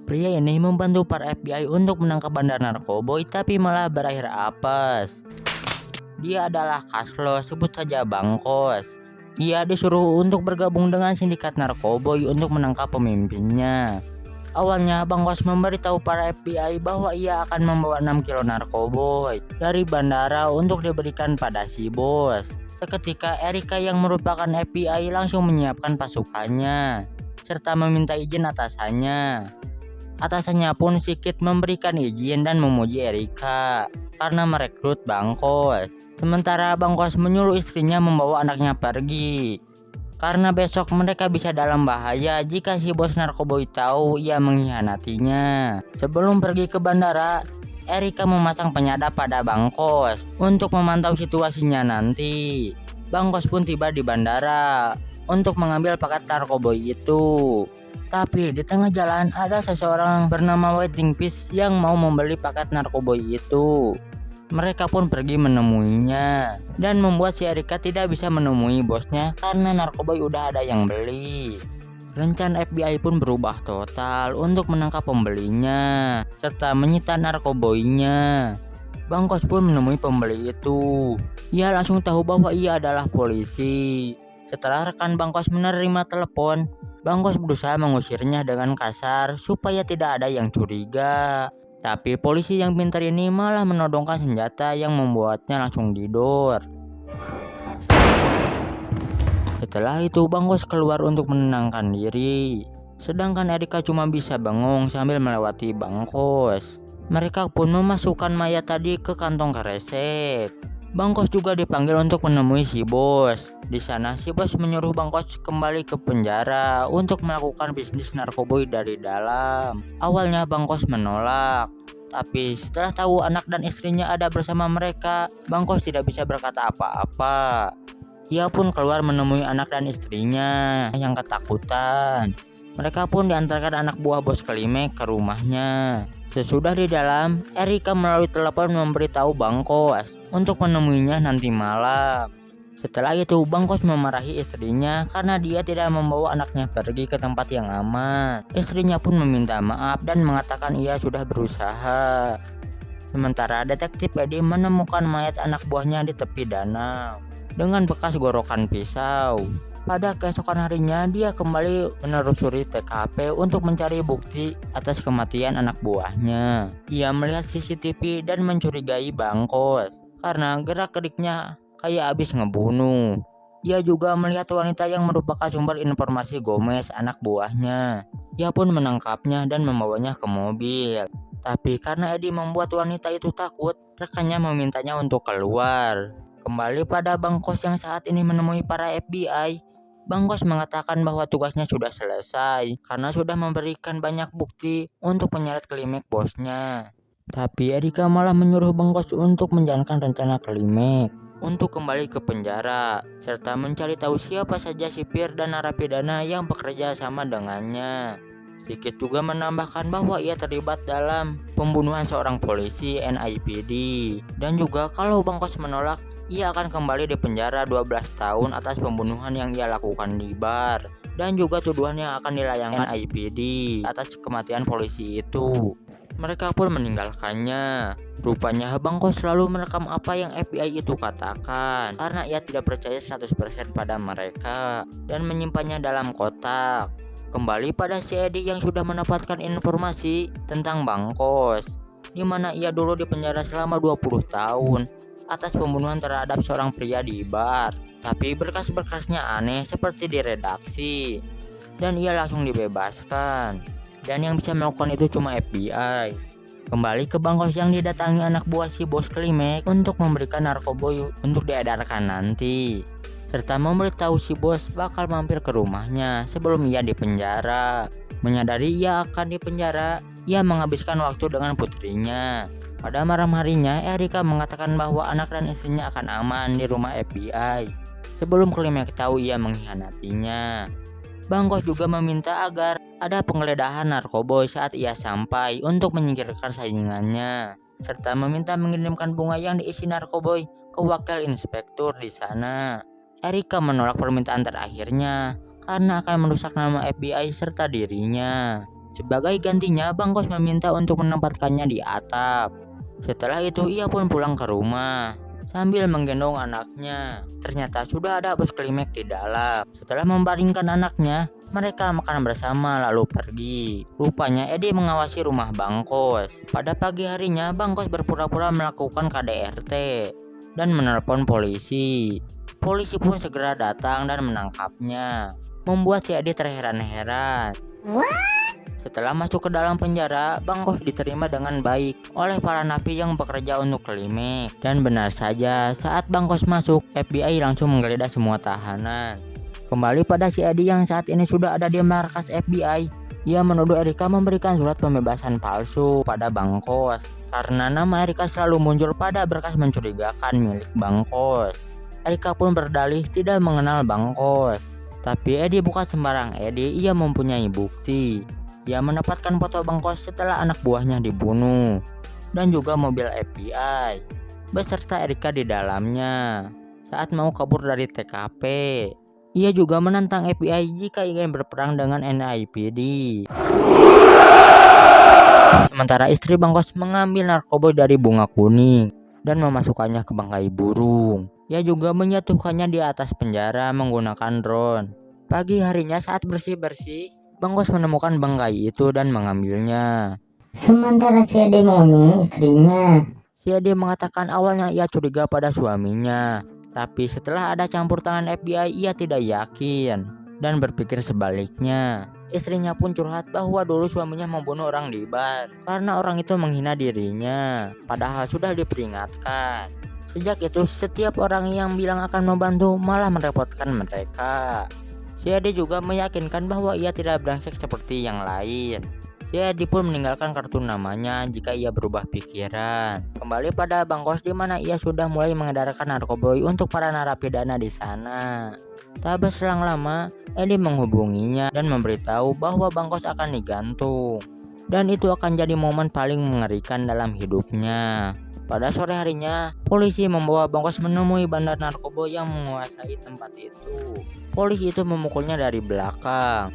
Pria ini membantu para FBI untuk menangkap bandar narkoboy, tapi malah berakhir apes. Dia adalah Kaslo, sebut saja Bang Kos. Ia disuruh untuk bergabung dengan sindikat narkoboy untuk menangkap pemimpinnya. Awalnya Bang Kos memberitahu para FBI bahwa ia akan membawa 6 kilo narkoboy dari bandara untuk diberikan pada si bos. Seketika Erika yang merupakan FBI langsung menyiapkan pasukannya serta meminta izin atasannya. Atasannya pun sedikit memberikan izin dan memuji Erika karena merekrut Bang Kos. Sementara Bang Kos menyuruh istrinya membawa anaknya pergi karena besok mereka bisa dalam bahaya jika si bos narkoboy tahu ia mengkhianatinya. Sebelum pergi ke bandara, Erika memasang penyadap pada Bang Kos untuk memantau situasinya nanti. Bang Kos pun tiba di bandara untuk mengambil paket narkoboy itu. Tapi di tengah jalan ada seseorang bernama Waiting Fish yang mau membeli paket narkoboy itu. Mereka pun pergi menemuinya dan membuat si Erika tidak bisa menemui bosnya karena narkoboy udah ada yang beli. Rencana FBI pun berubah total untuk menangkap pembelinya serta menyita narkoboynya. Bang Kos pun menemui pembeli itu. Ia langsung tahu bahwa ia adalah polisi. Setelah rekan Bang Kos menerima telepon, Bang Kos berusaha mengusirnya dengan kasar supaya tidak ada yang curiga. Tapi polisi yang pintar ini malah menodongkan senjata yang membuatnya langsung didor. Setelah itu Bang Kos keluar untuk menenangkan diri. Sedangkan Erika cuma bisa bengong sambil melewati Bang Kos. Mereka pun memasukkan mayat tadi ke kantong kresek. Bang Kos juga dipanggil untuk menemui si bos. Di sana si bos menyuruh Bang Kos kembali ke penjara untuk melakukan bisnis narkoboy dari dalam. Awalnya Bang Kos menolak, tapi setelah tahu anak dan istrinya ada bersama mereka, Bang Kos tidak bisa berkata apa-apa. Ia pun keluar menemui anak dan istrinya yang ketakutan. Mereka pun diantarkan anak buah bos Klimek ke rumahnya. Sesudah di dalam, Erika melalui telepon memberitahu Bang Kos untuk menemuinya nanti malam. Setelah itu Bang Kos memarahi istrinya karena dia tidak membawa anaknya pergi ke tempat yang aman. Istrinya pun meminta maaf dan mengatakan ia sudah berusaha. Sementara detektif Edi menemukan mayat anak buahnya di tepi danau dengan bekas gorokan pisau. Pada keesokan harinya dia kembali menelusuri TKP untuk mencari bukti atas kematian anak buahnya. Ia melihat CCTV dan mencurigai Bang Kos karena gerak-geriknya kayak abis ngebunuh. Ia juga melihat wanita yang merupakan sumber informasi Gomez anak buahnya. Ia pun menangkapnya dan membawanya ke mobil. Tapi karena Edi membuat wanita itu takut, rekannya memintanya untuk keluar. Kembali pada Bang Kos yang saat ini menemui para FBI. Bang Kos mengatakan bahwa tugasnya sudah selesai karena sudah memberikan banyak bukti untuk menyeret Klimek bosnya. Tapi Erika malah menyuruh Bang Kos untuk menjalankan rencana Klimek untuk kembali ke penjara serta mencari tahu siapa saja sipir dan narapidana yang bekerja sama dengannya. Sedikit juga menambahkan bahwa ia terlibat dalam pembunuhan seorang polisi NIPD dan juga kalau Bang Kos menolak, ia akan kembali di penjara 12 tahun atas pembunuhan yang ia lakukan di bar dan juga tuduhan yang akan dilayangkan NIPD atas kematian polisi itu. Mereka pun meninggalkannya. Rupanya Bang Kos selalu merekam apa yang FBI itu katakan karena ia tidak percaya 100% pada mereka dan menyimpannya dalam kotak. Kembali pada si Edi yang sudah mendapatkan informasi tentang Bang Kos, di mana ia dulu dipenjara selama 20 tahun atas pembunuhan terhadap seorang pria di bar. Tapi berkas-berkasnya aneh seperti di redaksi dan ia langsung dibebaskan. Dan yang bisa melakukan itu cuma FBI. Kembali ke Bang Kos yang didatangi anak buah si bos Klimek untuk memberikan narkoboy untuk diedarkan nanti, serta memberitahu si bos bakal mampir ke rumahnya sebelum ia dipenjara. Menyadari ia akan dipenjara, ia menghabiskan waktu dengan putrinya. Pada malam harinya, Erika mengatakan bahwa anak dan istrinya akan aman di rumah FBI sebelum Klimek tahu ia mengkhianatinya. Bang Kos juga meminta agar ada penggeledahan narkoboy saat ia sampai untuk menyingkirkan saingannya, serta meminta mengirimkan bunga yang diisi narkoboy ke wakil inspektur di sana. Erika menolak permintaan terakhirnya karena akan merusak nama FBI serta dirinya. Sebagai gantinya, Bang Kos meminta untuk menempatkannya di atap. Setelah itu ia pun pulang ke rumah sambil menggendong anaknya. Ternyata sudah ada bos Klimek di dalam. Setelah membaringkan anaknya, mereka makan bersama lalu pergi. Rupanya Edi mengawasi rumah Bang Kos. Pada pagi harinya, Bang Kos berpura-pura melakukan KDRT dan menelpon polisi. Polisi pun segera datang dan menangkapnya, membuat si Edi terheran-heran. Setelah masuk ke dalam penjara, Bang Kos diterima dengan baik oleh para napi yang bekerja untuk Klimek. Dan benar saja, saat Bang Kos masuk, FBI langsung menggeledah semua tahanan. Kembali pada si Edi yang saat ini sudah ada di markas FBI. Ia menuduh Erika memberikan surat pembebasan palsu pada Bang Kos karena nama Erika selalu muncul pada berkas mencurigakan milik Bang Kos. Erika pun berdalih tidak mengenal Bang Kos. Tapi Edi bukan sembarang Edi, ia mempunyai bukti. Ia mendapatkan foto Bang Kos setelah anak buahnya dibunuh dan juga mobil FBI beserta Erika di dalamnya saat mau kabur dari TKP. Ia juga menantang FBI jika ingin berperang dengan NIPD. Sementara istri Bang Kos mengambil narkoba dari bunga kuning dan memasukkannya ke bangkai burung. Ia juga menjatuhkannya di atas penjara menggunakan drone. Pagi harinya saat bersih-bersih, Bang Kos menemukan bangkai itu dan mengambilnya. Sementara si Ade mengunjungi istrinya. Si Ade mengatakan awalnya ia curiga pada suaminya, tapi setelah ada campur tangan FBI ia tidak yakin dan berpikir sebaliknya. Istrinya pun curhat bahwa dulu suaminya membunuh orang di bar karena orang itu menghina dirinya, padahal sudah diperingatkan. Sejak itu setiap orang yang bilang akan membantu malah merepotkan mereka. Si Ade juga meyakinkan bahwa ia tidak brengsek seperti yang lain. Si Ade pun meninggalkan kartu namanya jika ia berubah pikiran. Kembali pada Bang Kos di mana ia sudah mulai mengedarkan narkoba untuk para narapidana di sana. Tak berselang lama, Edi menghubunginya dan memberitahu bahwa Bang Kos akan digantung. Dan itu akan jadi momen paling mengerikan dalam hidupnya. Pada sore harinya, polisi membawa Bang Kos menemui bandar narkoba yang menguasai tempat itu. Polisi itu memukulnya dari belakang.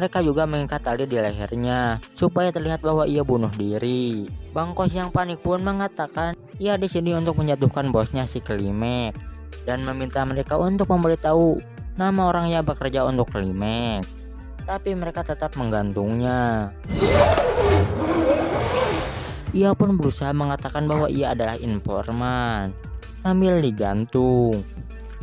Mereka juga mengikat tali di lehernya supaya terlihat bahwa ia bunuh diri. Bang Kos yang panik pun mengatakan ia di sini untuk menjatuhkan bosnya si Klimek dan meminta mereka untuk memberitahu nama orang yang bekerja untuk Klimek. Tapi mereka tetap menggantungnya. Ia pun berusaha mengatakan bahwa ia adalah informan sambil digantung.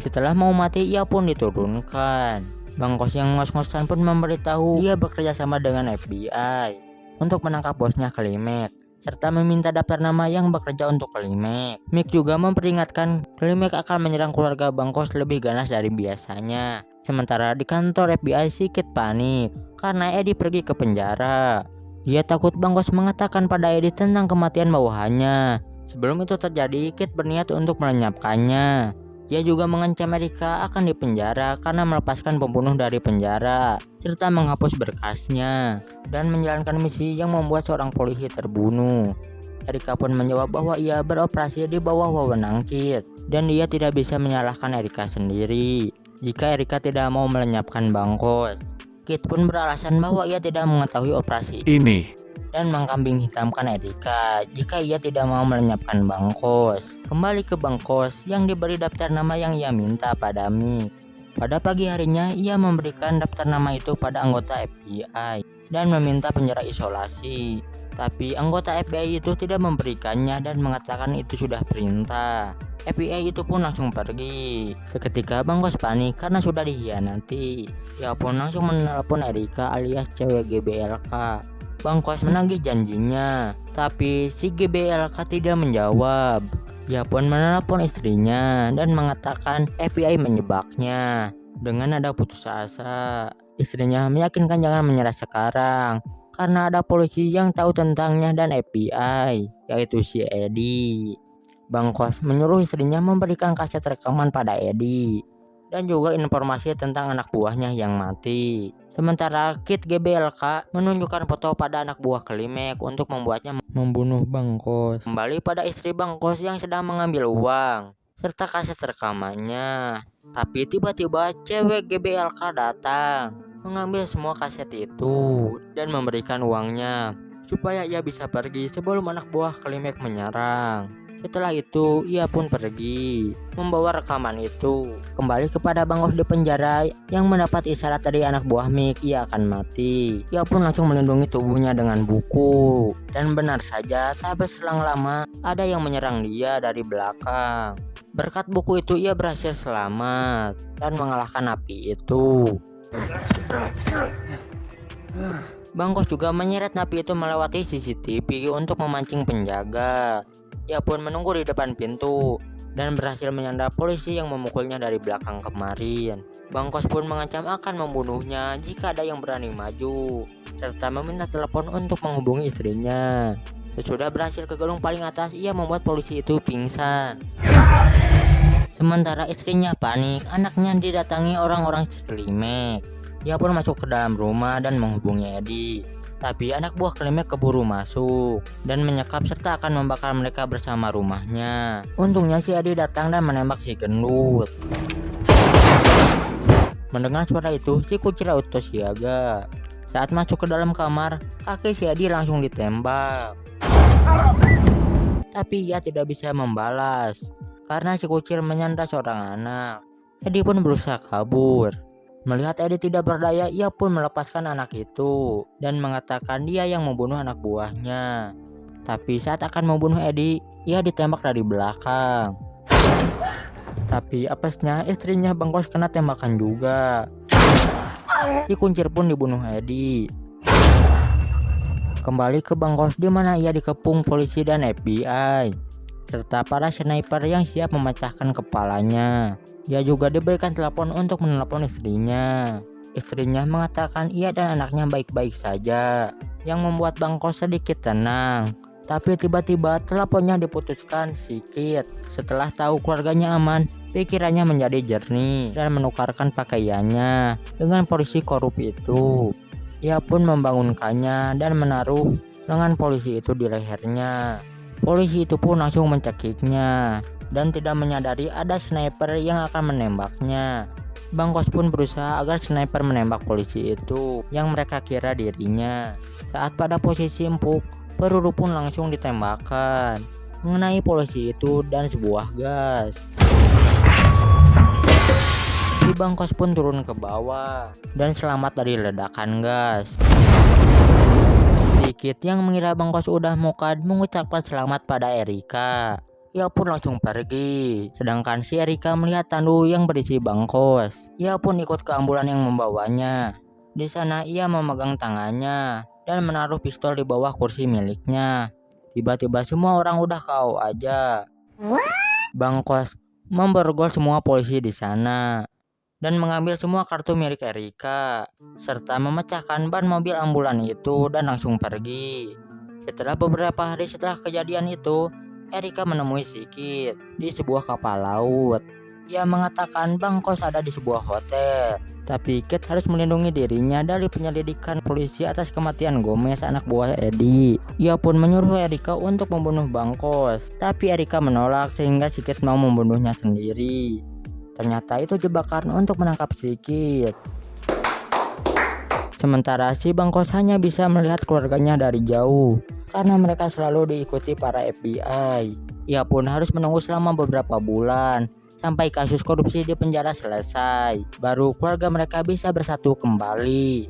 Setelah mau mati ia pun diturunkan. Bang Kos yang ngos-ngosan pun memberitahu ia bekerja sama dengan FBI untuk menangkap bosnya Klimek serta meminta daftar nama yang bekerja untuk Klimek. Mick juga memperingatkan Klimek akan menyerang keluarga Bang Kos lebih ganas dari biasanya. Sementara di kantor FBI Kit panik karena Edi pergi ke penjara. Ia takut Bang Kos mengatakan pada Edi tentang kematian bawahannya. Sebelum itu terjadi, Kit berniat untuk melenyapkannya. Ia juga mengancam Erika akan dipenjara karena melepaskan pembunuh dari penjara, serta menghapus berkasnya, dan menjalankan misi yang membuat seorang polisi terbunuh. Erika pun menjawab bahwa ia beroperasi di bawah wewenang Kit, dan dia tidak bisa menyalahkan Erika sendiri jika Erika tidak mau melenyapkan Bang Kos. Kit pun beralasan bahwa ia tidak mengetahui operasi ini dan mengkambing hitamkan Erika jika ia tidak mau melenyapkan Bang Kos. Kembali ke Bang Kos yang diberi daftar nama yang ia minta pada Mick. Pada pagi harinya ia memberikan daftar nama itu pada anggota FBI dan meminta penjara isolasi. Tapi anggota FBI itu tidak memberikannya dan mengatakan itu sudah perintah. FBI itu pun langsung pergi. Seketika Bang Kos panik karena sudah dihianati. Ia pun langsung menelpon Erika alias cewek GBLK. Bang Kos menagih janjinya, tapi si GBLK tidak menjawab. Ia pun menelpon istrinya dan mengatakan FBI menyebaknya. Dengan nada putus asa, istrinya meyakinkan jangan menyerah sekarang karena ada polisi yang tahu tentangnya dan FBI, yaitu si Edi. Bang Kos menyuruh istrinya memberikan kaset rekaman pada Edi dan juga informasi tentang anak buahnya yang mati. Sementara Kit GBLK menunjukkan foto pada anak buah Klimek untuk membuatnya membunuh Bang Kos. Kembali pada istri Bang Kos yang sedang mengambil uang serta kaset rekamannya. Tapi tiba-tiba cewek GBLK datang mengambil semua kaset itu dan memberikan uangnya supaya ia bisa pergi sebelum anak buah Klimek menyerang. Setelah itu ia pun pergi membawa rekaman itu kembali kepada Bang Kos di penjara yang mendapat isyarat dari anak buah Mik ia akan mati. Ia pun langsung melindungi tubuhnya dengan buku dan benar saja tak berselang lama ada yang menyerang dia dari belakang. Berkat buku itu ia berhasil selamat dan mengalahkan api itu. Bang Kos juga menyeret napi itu melewati CCTV untuk memancing penjaga. Ia pun menunggu di depan pintu dan berhasil menyandar polisi yang memukulnya dari belakang kemarin. Bang Kos pun mengancam akan membunuhnya jika ada yang berani maju, serta meminta telepon untuk menghubungi istrinya. Sesudah berhasil ke gedung paling atas, ia membuat polisi itu pingsan. Sementara istrinya panik, anaknya didatangi orang-orang Klimek. Ia pun masuk ke dalam rumah dan menghubungi Edi. Tapi anak buah Klimek keburu masuk dan menyekap serta akan membakar mereka bersama rumahnya. Untungnya si Edi datang dan menembak si gendut. Mendengar suara itu, si kucing auto siaga. Saat masuk ke dalam kamar, kaki si Edi langsung ditembak. Tapi ia tidak bisa membalas karena si kucing menyandra seorang anak. Edi pun berusaha kabur. Melihat Edi tidak berdaya, ia pun melepaskan anak itu dan mengatakan dia yang membunuh anak buahnya. Tapi saat akan membunuh Edi, ia ditembak dari belakang. Tapi apesnya istrinya Bang Kos kena tembakan juga. Si kuncir pun dibunuh Edi. Kembali ke Bang Kos di mana ia dikepung polisi dan FBI serta para sniper yang siap memecahkan kepalanya. Ia juga diberikan telepon untuk menelepon istrinya. Istrinya mengatakan ia dan anaknya baik-baik saja, yang membuat Bang Kos sedikit tenang. Tapi tiba-tiba teleponnya diputuskan sedikit. Setelah tahu keluarganya aman, pikirannya menjadi jernih dan menukarkan pakaiannya dengan polisi korup itu. Ia pun membangunkannya dan menaruh lengan polisi itu di lehernya. Polisi itu pun langsung mencekiknya dan tidak menyadari ada sniper yang akan menembaknya. Bang Kos pun berusaha agar sniper menembak polisi itu yang mereka kira dirinya. Saat pada posisi empuk, peluru pun langsung ditembakkan mengenai polisi itu dan sebuah gas. Si Bang Kos pun turun ke bawah dan selamat dari ledakan gas. Sedikit yang mengira Bang Kos udah mukad mengucapkan selamat pada Erika. Ia pun langsung pergi. Sedangkan si Erika melihat tandu yang berisi Bang Kos. Ia pun ikut ke ambulan yang membawanya. Di sana ia memegang tangannya dan menaruh pistol di bawah kursi miliknya. Tiba-tiba semua orang udah kau aja. Bang Kos memborgol semua polisi di sana dan mengambil semua kartu milik Erika serta memecahkan ban mobil ambulan itu dan langsung pergi. Setelah beberapa hari setelah kejadian itu, Erika menemui si Kit di sebuah kapal laut. Ia mengatakan Bang Kos ada di sebuah hotel, tapi Kit harus melindungi dirinya dari penyelidikan polisi atas kematian Gomez, anak buah Edi. Ia pun menyuruh Erika untuk membunuh Bang Kos, tapi Erika menolak sehingga si Kit mau membunuhnya sendiri. Ternyata itu jebakan untuk menangkap si Kit. Sementara si Bang Kos hanya bisa melihat keluarganya dari jauh karena mereka selalu diikuti para FBI. Ia pun harus menunggu selama beberapa bulan sampai kasus korupsi di penjara selesai. Baru keluarga mereka bisa bersatu kembali.